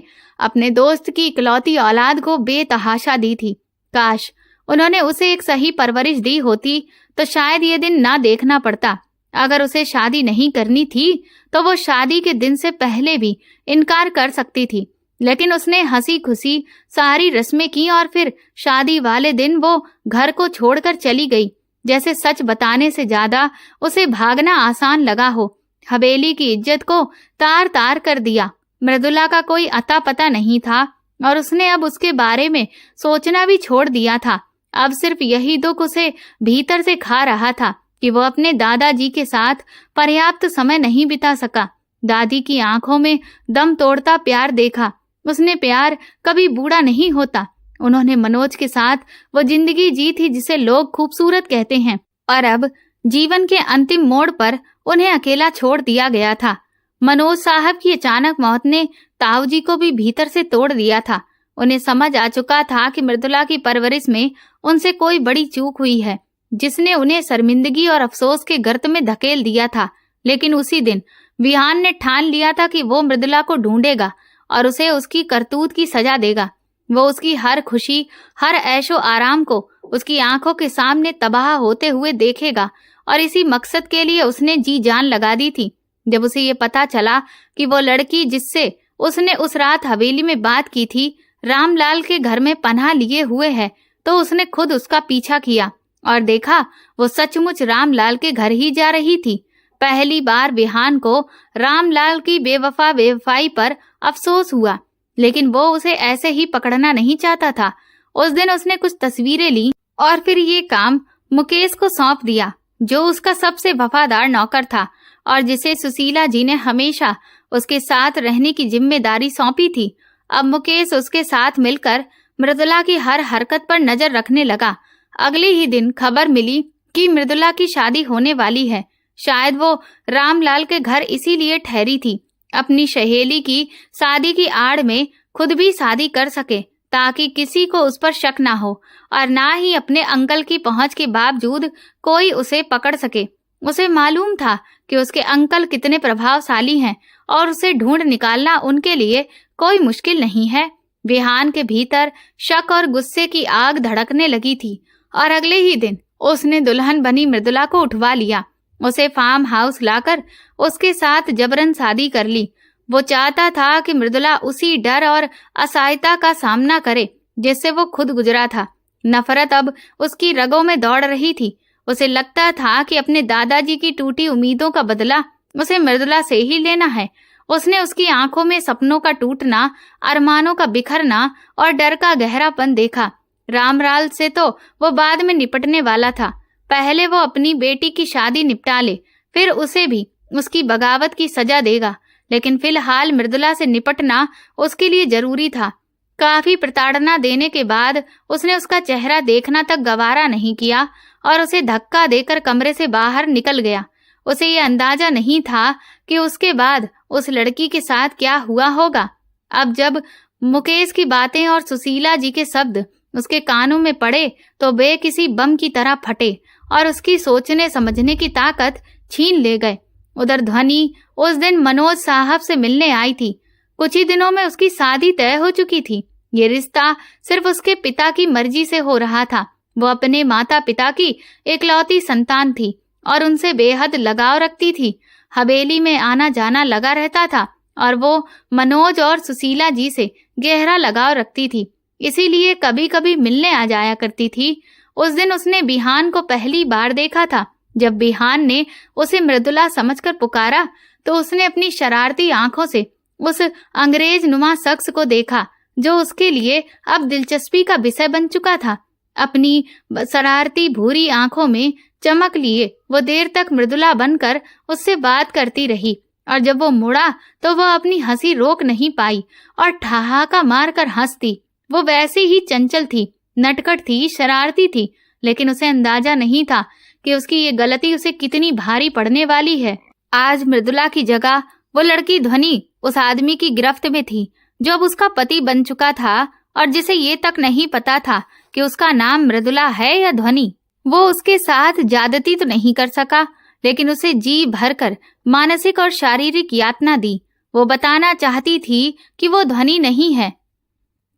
अपने दोस्त की इकलौती औलाद को बेतहाशा दी थी। काश उन्होंने उसे एक सही परवरिश दी होती तो शायद ये दिन ना देखना पड़ता। अगर उसे शादी नहीं करनी थी तो वो शादी के दिन से पहले भी इनकार कर सकती थी, लेकिन उसने हंसी खुशी सारी रस्में की और फिर शादी वाले दिन वो घर को छोड़कर चली गई। जैसे सच बताने से ज्यादा उसे भागना आसान लगा हो। हवेली की इज्जत को तार तार कर दिया। मृदुला का कोई अता पता नहीं था और उसने अब उसके बारे में सोचना भी छोड़ दिया था। अब सिर्फ यही दुख उसे भीतर से खा रहा था कि वो अपने दादाजी के साथ पर्याप्त समय नहीं बिता सका। दादी की आंखों में दम तोड़ता प्यार देखा। उसने प्यार कभी बूढ़ा नहीं होता। उन्होंने मनोज के साथ वो जिंदगी जी थी जिसे लोग खूबसूरत कहते हैं, और अब जीवन के अंतिम मोड़ पर उन्हें अकेला छोड़ दिया गया था। मनोज साहब की अचानक मौत ने ताऊ जी को भी भीतर से तोड़ दिया था। उन्हें समझ आ चुका था कि मृदुला की परवरिश में उनसे कोई बड़ी चूक हुई है जिसने उन्हें शर्मिंदगी और अफसोस के गर्त में धकेल दिया था। लेकिन उसी दिन विहान ने ठान लिया था कि वो मृदुला को ढूंढेगा और उसे उसकी करतूत की सजा देगा। वो उसकी हर खुशी, हर ऐशो आराम को उसकी आंखों के सामने तबाह होते हुए देखेगा और इसी मकसद के लिए उसने जी जान लगा दी थी। जब उसे ये पता चला कि वो लड़की जिससे उसने उस रात हवेली में बात की थी रामलाल के घर में पनाह लिए हुए है, तो उसने खुद उसका पीछा किया और देखा वो सचमुच रामलाल के घर ही जा रही थी। पहली बार विहान को रामलाल की बेवफाई पर अफसोस हुआ, लेकिन वो उसे ऐसे ही पकड़ना नहीं चाहता था। उस दिन उसने कुछ तस्वीरें ली और फिर ये काम मुकेश को सौंप दिया, जो उसका सबसे वफादार नौकर था और जिसे सुशीला जी ने हमेशा उसके साथ रहने की जिम्मेदारी सौंपी थी। अब मुकेश उसके साथ मिलकर मृदुला की हर हरकत पर नजर रखने लगा। अगले ही दिन खबर मिली कि मृदुला की शादी होने वाली है। शायद वो रामलाल के घर इसीलिए ठहरी थी, अपनी सहेली की शादी की आड़ में खुद भी शादी कर सके ताकि किसी को उस पर शक ना हो और ना ही अपने अंकल की पहुंच के बावजूद कोई उसे पकड़ सके। उसे मालूम था कि उसके अंकल कितने प्रभावशाली हैं और उसे ढूंढ निकालना उनके लिए कोई मुश्किल नहीं है। विहान के भीतर शक और गुस्से की आग धड़कने लगी थी और अगले ही दिन उसने दुल्हन बनी मृदुला को उठवा लिया। उसे फार्म हाउस लाकर उसके साथ जबरन शादी कर ली। वो चाहता था कि मृदुला उसी डर और असहायता का सामना करे जिससे वो खुद गुजरा था। नफरत अब उसकी रगों में दौड़ रही थी। उसे लगता था कि अपने दादाजी की टूटी उम्मीदों का बदला उसे मृदुला से ही लेना है। उसने उसकी आंखों में सपनों का टूटना, अरमानों का बिखरना और डर का गहरापन देखा। रामलाल से तो वो बाद में निपटने वाला था। पहले वो अपनी बेटी की शादी निपटा ले, फिर उसे भी उसकी बगावत की सजा देगा, लेकिन फिलहाल मृदुला से निपटना उसके लिए जरूरी था। काफी प्रताड़ना देने के बाद उसने उसका चेहरा देखना तक गवारा नहीं किया और उसे धक्का देकर कमरे से बाहर निकल गया। उसे ये अंदाजा नहीं था कि उसके बाद उस लड़की के साथ क्या हुआ होगा। अब जब मुकेश की बातें और सुशीला जी के शब्द उसके कानों में पड़े तो वे किसी बम की तरह फटे और उसकी सोचने समझने की ताकत छीन ले गए। उधर ध्वनि उस दिन मनोज साहब से मिलने आई थी। कुछ ही दिनों में उसकी शादी तय हो चुकी थी। ये रिश्ता सिर्फ उसके पिता की मर्जी से हो रहा था। वो अपने माता पिता की इकलौती संतान थी और उनसे बेहद लगाव रखती थी। हवेली में आना जाना लगा रहता था और वो मनोज और सुशीला जी से गहरा लगाव रखती थी, इसीलिए कभी कभी मिलने आ जाया करती थी। उस दिन उसने बिहान को पहली बार देखा था। जब बिहान ने उसे मृदुला समझकर पुकारा तो उसने अपनी शरारती आंखों से उस अंग्रेज नुमा शख्स को देखा जो उसके लिए अब दिलचस्पी का विषय बन चुका था। अपनी शरारती भूरी आंखों में चमक लिए वो देर तक मृदुला बनकर उससे बात करती रही और जब वो मुड़ा तो वह अपनी हंसी रोक नहीं पाई और ठहाका मारकर हंसती। वो वैसे ही चंचल थी, नटखट थी, शरारती थी, लेकिन उसे अंदाजा नहीं था कि उसकी ये गलती उसे कितनी भारी पड़ने वाली है। आज मृदुला की जगह वो लड़की ध्वनि उस आदमी की गिरफ्त में थी जो अब उसका पति बन चुका था और जिसे ये तक नहीं पता था कि उसका नाम मृदुला है या ध्वनि। वो उसके साथ ज्यादती तो नहीं कर सका, लेकिन उसे जी भरकर मानसिक और शारीरिक यातना दी। वो बताना चाहती थी कि वो ध्वनि नहीं है,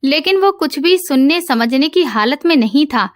लेकिन वो कुछ भी सुनने समझने की हालत में नहीं था।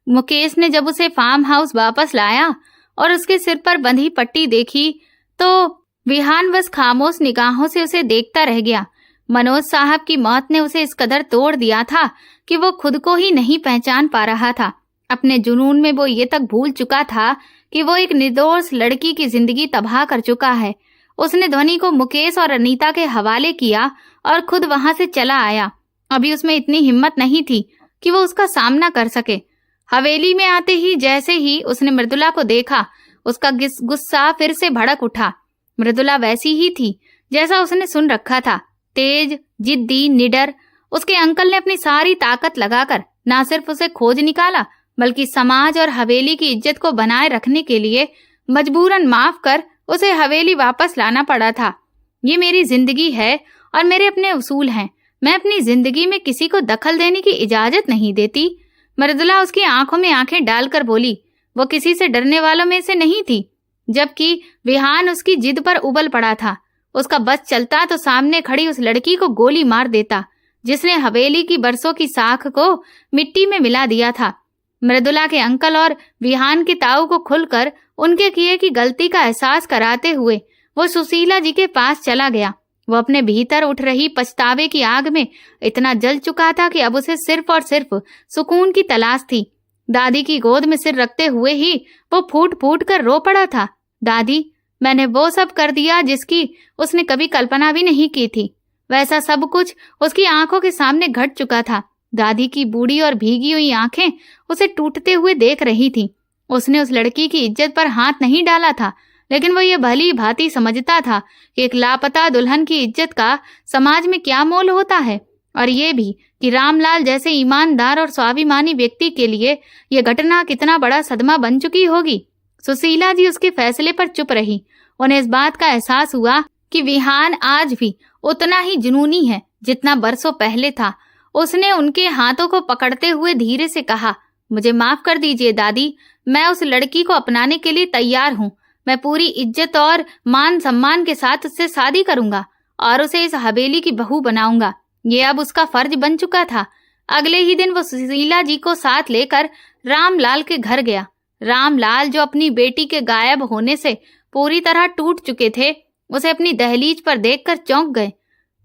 मुकेश ने जब उसे फार्म हाउस वापस लाया और उसके सिर पर बंधी पट्टी देखी तो विहान बस खामोश निगाहों से उसे देखता रह गया। मनोज साहब की मौत ने उसे इस कदर तोड़ दिया था कि वो खुद को ही नहीं पहचान पा रहा था। अपने जुनून में वो ये तक भूल चुका था कि वो एक निर्दोष लड़की की जिंदगी तबाह कर चुका है। उसने ध्वनि को मुकेश और अनीता के हवाले किया और खुद वहां से चला आया। अभी उसमें इतनी हिम्मत नहीं थी कि वो उसका सामना कर सके। हवेली में आते ही जैसे ही उसने मृदुला को देखा, उसका गुस्सा फिर से भड़क उठा। मृदुला वैसी ही थी जैसा उसने सुन रखा था, तेज, जिद्दी, निडर। उसके अंकल ने अपनी सारी ताकत लगाकर न सिर्फ उसे खोज निकाला बल्कि समाज और हवेली की इज्जत को बनाए रखने के लिए मजबूरन माफ कर उसे हवेली वापस लाना पड़ा था। ये मेरी जिंदगी है और मेरे अपने उसूल हैं। मैं अपनी जिंदगी में किसी को दखल देने की इजाजत नहीं देती। मृदुला उसकी आंखों में आंखें डालकर बोली। वो किसी से डरने वालों में से नहीं थी, जबकि विहान उसकी जिद पर उबल पड़ा था। उसका बस चलता तो सामने खड़ी उस लड़की को गोली मार देता जिसने हवेली की बरसों की साख को मिट्टी में मिला दिया था। मृदुला के अंकल और विहान के ताऊ को खुलकर उनके किए की गलती का एहसास कराते हुए वो सुशीला जी के पास चला गया। वो अपने भीतर उठ रही पछतावे की आग में इतना जल चुका था कि अब उसे सिर्फ और सिर्फ सुकून की तलाश थी। दादी की गोद में सिर रखते हुए ही वो फूट फूट कर रो पड़ा था। दादी, मैंने वो सब कर दिया जिसकी उसने कभी कल्पना भी नहीं की थी। वैसा सब कुछ उसकी आंखों के सामने घट चुका था। दादी की बूढ़ी और भीगी हुई आंखें उसे टूटते हुए देख रही थीं। उसने उस लड़की की इज्जत पर हाथ नहीं डाला था, लेकिन वो ये भली भांति समझता था कि एक लापता दुल्हन की इज्जत का समाज में क्या मोल होता है, और ये भी कि रामलाल जैसे ईमानदार और स्वाभिमानी व्यक्ति के लिए यह घटना कितना बड़ा सदमा बन चुकी होगी। सुशीला जी उसके फैसले पर चुप रही। उन्हें इस बात का एहसास हुआ कि विहान आज भी उतना ही जुनूनी है जितना बरसों पहले था। उसने उनके हाथों को पकड़ते हुए धीरे से कहा, मुझे माफ कर दीजिए दादी, मैं उस लड़की को अपनाने के लिए तैयार हूँ। मैं पूरी इज्जत और मान सम्मान के साथ उससे शादी करूंगा और उसे इस हवेली की बहू बनाऊंगा। ये अब उसका फर्ज बन चुका था। अगले ही दिन वो सुशीला जी को साथ लेकर रामलाल के घर गया। रामलाल, जो अपनी बेटी के गायब होने से पूरी तरह टूट चुके थे, उसे अपनी दहलीज पर देखकर चौंक गए।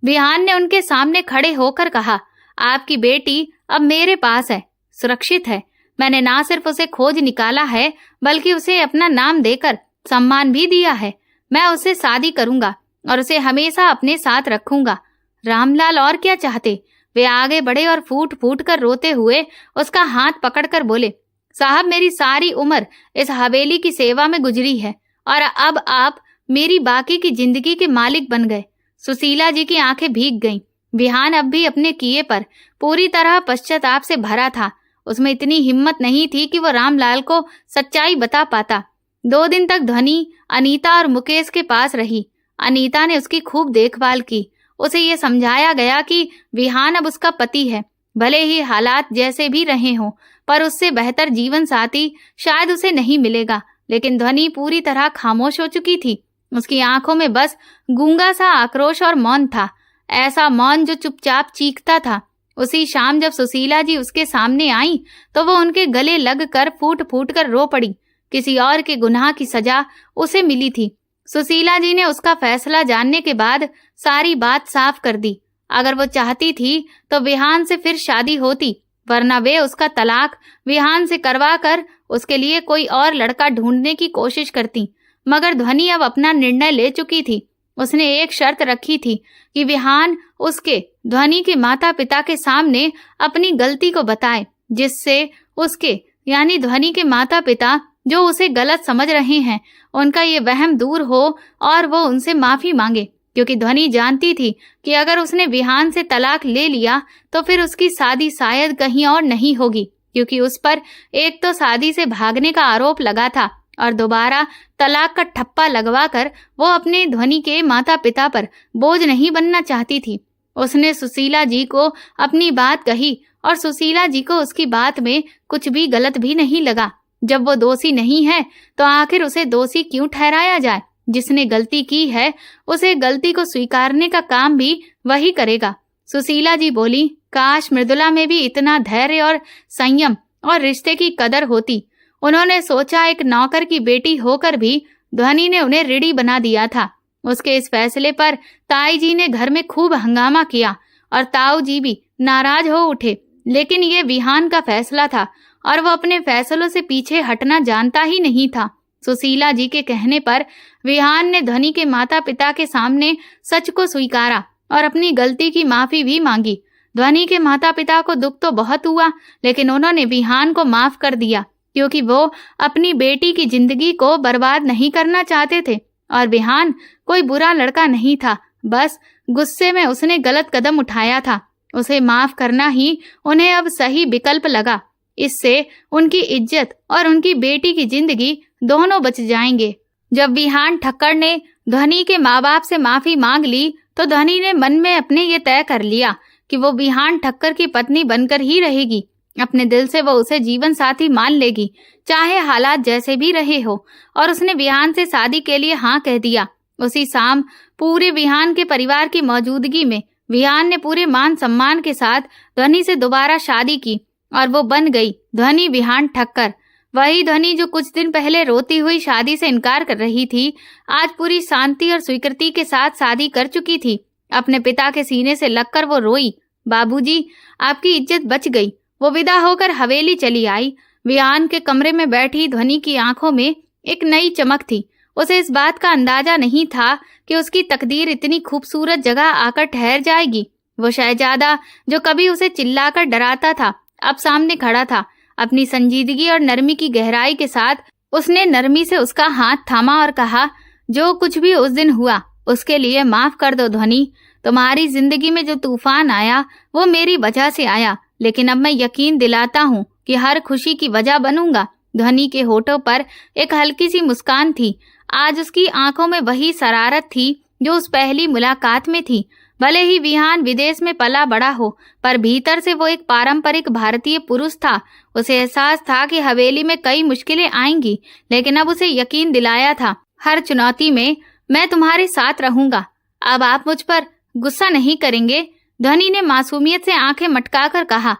विहान ने उनके सामने खड़े होकर कहा, आपकी बेटी अब मेरे पास है, सुरक्षित है। मैंने ना सिर्फ उसे खोज निकाला है बल्कि उसे अपना नाम देकर सम्मान भी दिया है। मैं उससे शादी करूंगा और उसे हमेशा अपने साथ रखूंगा। रामलाल और क्या चाहते? वे आगे बढ़े और फूट फूट कर रोते हुए उसका हाथ पकड़कर बोले, साहब, मेरी सारी उम्र इस हवेली की सेवा में गुजरी है और अब आप मेरी बाकी की जिंदगी के मालिक बन गए। सुशीला जी की आंखें भीग गईं। विहान अब भी अपने किए पर पूरी तरह पश्चाताप से भरा था। उसमें इतनी हिम्मत नहीं थी कि वो रामलाल को सच्चाई बता पाता। 2 दिन तक ध्वनि अनीता और मुकेश के पास रही। अनीता ने उसकी खूब देखभाल की। उसे ये समझाया गया कि विहान अब उसका पति है, भले ही हालात जैसे भी रहे हों, पर उससे बेहतर जीवन साथी शायद उसे नहीं मिलेगा। लेकिन ध्वनि पूरी तरह खामोश हो चुकी थी। उसकी आंखों में बस गूंगा सा आक्रोश और मौन था, ऐसा मौन जो चुपचाप चीखता था। उसी शाम जब सुशीला जी उसके सामने आई तो वो उनके गले लगकर फूट फूट कर रो पड़ी। किसी और के गुनाह की सजा उसे मिली थी। सुशीला जी ने उसका फैसला जानने के बाद सारी बात साफ कर दी। अगर वो चाहती थी तो विहान से फिर शादी होती, वरना वे उसका तलाक विहान से करवा कर उसके लिए कोई और लड़का ढूंढने की कोशिश करती। मगर ध्वनि अब अपना निर्णय ले चुकी थी। उसने एक शर्त रखी थी कि विहान उसके ध्वनि के माता पिता के सामने अपनी गलती को बताए, जिससे उसके यानी ध्वनि के माता पिता जो उसे गलत समझ रहे हैं उनका ये वहम दूर हो और वो उनसे माफी मांगे। क्योंकि ध्वनि जानती थी कि अगर उसने विहान से तलाक ले लिया तो फिर उसकी शादी शायद कहीं और नहीं होगी, क्योंकि उस पर एक तो शादी से भागने का आरोप लगा था और दोबारा तलाक का ठप्पा लगवाकर वो अपने ध्वनि के माता पिता पर बोझ नहीं बनना चाहती थी। उसने सुशीला जी को अपनी बात कही और सुशीला जी को उसकी बात में कुछ भी गलत भी नहीं लगा। जब वो दोषी नहीं है तो आखिर उसे दोषी क्यों ठहराया जाए? जिसने गलती की है उसे गलती को स्वीकारने का काम भी वही करेगा। सुशीला जी बोली, काश मृदुला में भी इतना धैर्य और संयम और रिश्ते की कदर होती। उन्होंने सोचा एक नौकर की बेटी होकर भी ध्वनि ने उन्हें ऋणी बना दिया था। उसके इस फैसले पर ताई जी ने घर में खूब हंगामा किया और ताऊ जी भी नाराज हो उठे। लेकिन ये विहान का फैसला था और वो अपने फैसलों से पीछे हटना जानता ही नहीं था। सुशीला जी के कहने पर विहान ने ध्वनि के माता पिता के सामने सच को स्वीकारा और अपनी गलती की माफी भी मांगी। ध्वनि के माता पिता को दुख तो बहुत हुआ, लेकिन उन्होंने विहान को माफ कर दिया, क्योंकि वो अपनी बेटी की जिंदगी को बर्बाद नहीं करना चाहते थे। और विहान कोई बुरा लड़का नहीं था, बस गुस्से में उसने गलत कदम उठाया था। उसे माफ करना ही उन्हें अब सही विकल्प लगा। इससे उनकी इज्जत और उनकी बेटी की जिंदगी दोनों बच जाएंगे। जब विहान ठक्कर ने ध्वनि के माँ बाप से माफी मांग ली तो ध्वनि ने मन में अपने ये तय कर लिया कि वो विहान ठक्कर की पत्नी बनकर ही रहेगी। अपने दिल से वो उसे जीवन साथी मान लेगी, चाहे हालात जैसे भी रहे हो। और उसने विहान से शादी के लिए हाँ कह दिया। उसी शाम पूरे विहान के परिवार की मौजूदगी में विहान ने पूरे मान सम्मान के साथ ध्वनि से दोबारा शादी की और वो बन गई ध्वनि विहान ठक्कर। वही ध्वनि जो कुछ दिन पहले रोती हुई शादी से इनकार कर रही थी, आज पूरी शांति और स्वीकृति के साथ शादी कर चुकी थी। अपने पिता के सीने से लगकर वो रोई, बाबूजी, आपकी इज्जत बच गई। वो विदा होकर हवेली चली आई। विहान के कमरे में बैठी ध्वनि की आंखों में एक नई चमक थी। उसे इस बात का अंदाजा नहीं था कि उसकी तकदीर इतनी खूबसूरत जगह आकर ठहर जाएगी। वो शहजादा जो कभी उसे चिल्लाकर डराता था, अब सामने खड़ा था। अपनी संजीदगी और नरमी की गहराई के साथ उसने नरमी से उसका हाथ थामा और कहा, जो कुछ भी उस दिन हुआ उसके लिए माफ कर दो ध्वनि। तुम्हारी जिंदगी में जो तूफान आया वो मेरी वजह से आया, लेकिन अब मैं यकीन दिलाता हूँ कि हर खुशी की वजह बनूंगा। ध्वनि के होठों पर एक हल्की सी मुस्कान थी। आज उसकी आंखों में वही शरारत थी जो उस पहली मुलाकात में थी। भले ही विहान विदेश में पला बड़ा हो, पर भीतर से वो एक पारंपरिक भारतीय पुरुष था। उसे एहसास था कि हवेली में कई मुश्किलें आएंगी, लेकिन अब उसे यकीन दिलाया था, हर चुनौती में मैं तुम्हारे साथ रहूंगा। अब आप मुझ पर गुस्सा नहीं करेंगे? ध्वनि ने मासूमियत से आंखें मटकाकर कहा।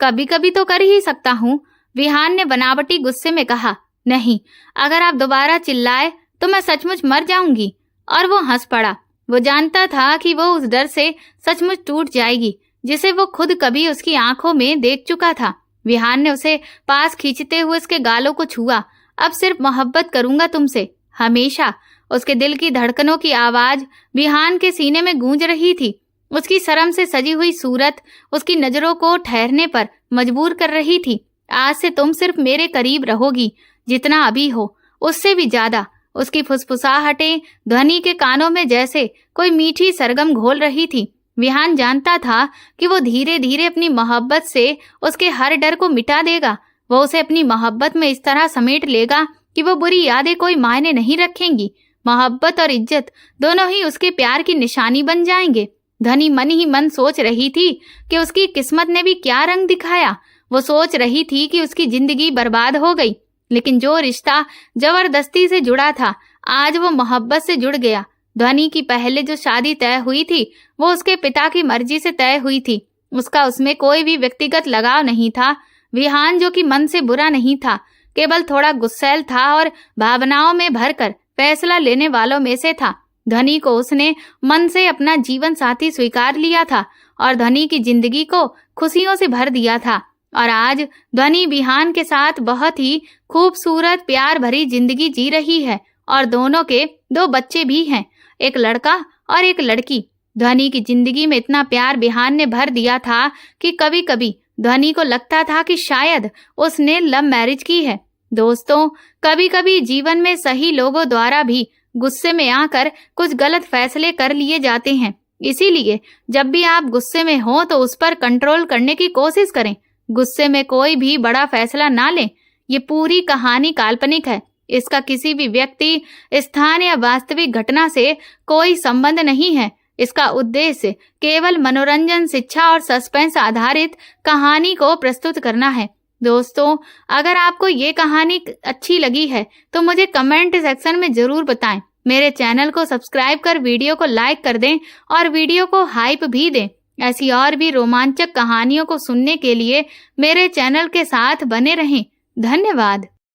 कभी कभी तो कर ही सकता हूँ, विहान ने बनावटी गुस्से में कहा। नहीं, अगर आप दोबारा चिल्लाए तो मैं सचमुच मर जाऊंगी। और वो हंस पड़ा। वो जानता था कि वो उस डर से सचमुच टूट जाएगी जिसे वो खुद कभी उसकी आंखों में देख चुका था। विहान ने उसे पास खींचते हुए उसके गालों को छुआ। अब सिर्फ मोहब्बत करूंगा तुमसे, हमेशा। उसके दिल की धड़कनों की आवाज विहान के सीने में गूंज रही थी। उसकी शर्म से सजी हुई सूरत उसकी नजरों को ठहरने पर मजबूर कर रही थी। आज से तुम सिर्फ मेरे करीब रहोगी, जितना अभी हो उससे भी ज्यादा। उसकी फुसफुसाहटें ध्वनि के कानों में जैसे कोई मीठी सरगम घोल रही थी। विहान जानता था कि वो धीरे धीरे अपनी मोहब्बत से उसके हर डर को मिटा देगा। वो उसे अपनी मोहब्बत में इस तरह समेट लेगा कि वो बुरी यादें कोई मायने नहीं रखेंगी। मोहब्बत और इज्जत दोनों ही उसके प्यार की निशानी बन जाएंगे। ध्वनि मन ही मन सोच रही थी कि उसकी किस्मत ने भी क्या रंग दिखाया। वो सोच रही थी कि उसकी जिंदगी बर्बाद हो गई, लेकिन जो रिश्ता जबरदस्ती से जुड़ा था आज वो मोहब्बत से जुड़ गया। ध्वनि की पहले जो शादी तय हुई थी वो उसके पिता की मर्जी से तय हुई थी। उसका उसमें कोई भी व्यक्तिगत लगाव नहीं था। विहान जो कि मन से बुरा नहीं था, केवल थोड़ा गुस्सैल था और भावनाओं में भरकर फैसला लेने वालों में से था। ध्वनि को उसने मन से अपना जीवन साथी स्वीकार लिया था और ध्वनि की जिंदगी को खुशियों से भर दिया था। और आज ध्वनि विहान के साथ बहुत ही खूबसूरत प्यार भरी जिंदगी जी रही है और दोनों के 2 बच्चे भी हैं, एक लड़का और एक लड़की। ध्वनि की जिंदगी में इतना प्यार विहान ने भर दिया था कि कभी कभी ध्वनि को लगता था कि शायद उसने लव मैरिज की है। दोस्तों, कभी कभी जीवन में सही लोगों द्वारा भी गुस्से में आकर कुछ गलत फैसले कर लिए जाते हैं। इसीलिए जब भी आप गुस्से में हो तो उस पर कंट्रोल करने की कोशिश करें। गुस्से में कोई भी बड़ा फैसला ना लें। ये पूरी कहानी काल्पनिक है। इसका किसी भी व्यक्ति, स्थान या वास्तविक घटना से कोई संबंध नहीं है। इसका उद्देश्य केवल मनोरंजन, शिक्षा और सस्पेंस आधारित कहानी को प्रस्तुत करना है। दोस्तों, अगर आपको ये कहानी अच्छी लगी है तो मुझे कमेंट सेक्शन में जरूर बताएं। मेरे चैनल को सब्सक्राइब कर वीडियो को लाइक कर दें और वीडियो को हाइप भी दें। ऐसी और भी रोमांचक कहानियों को सुनने के लिए मेरे चैनल के साथ बने रहें। धन्यवाद।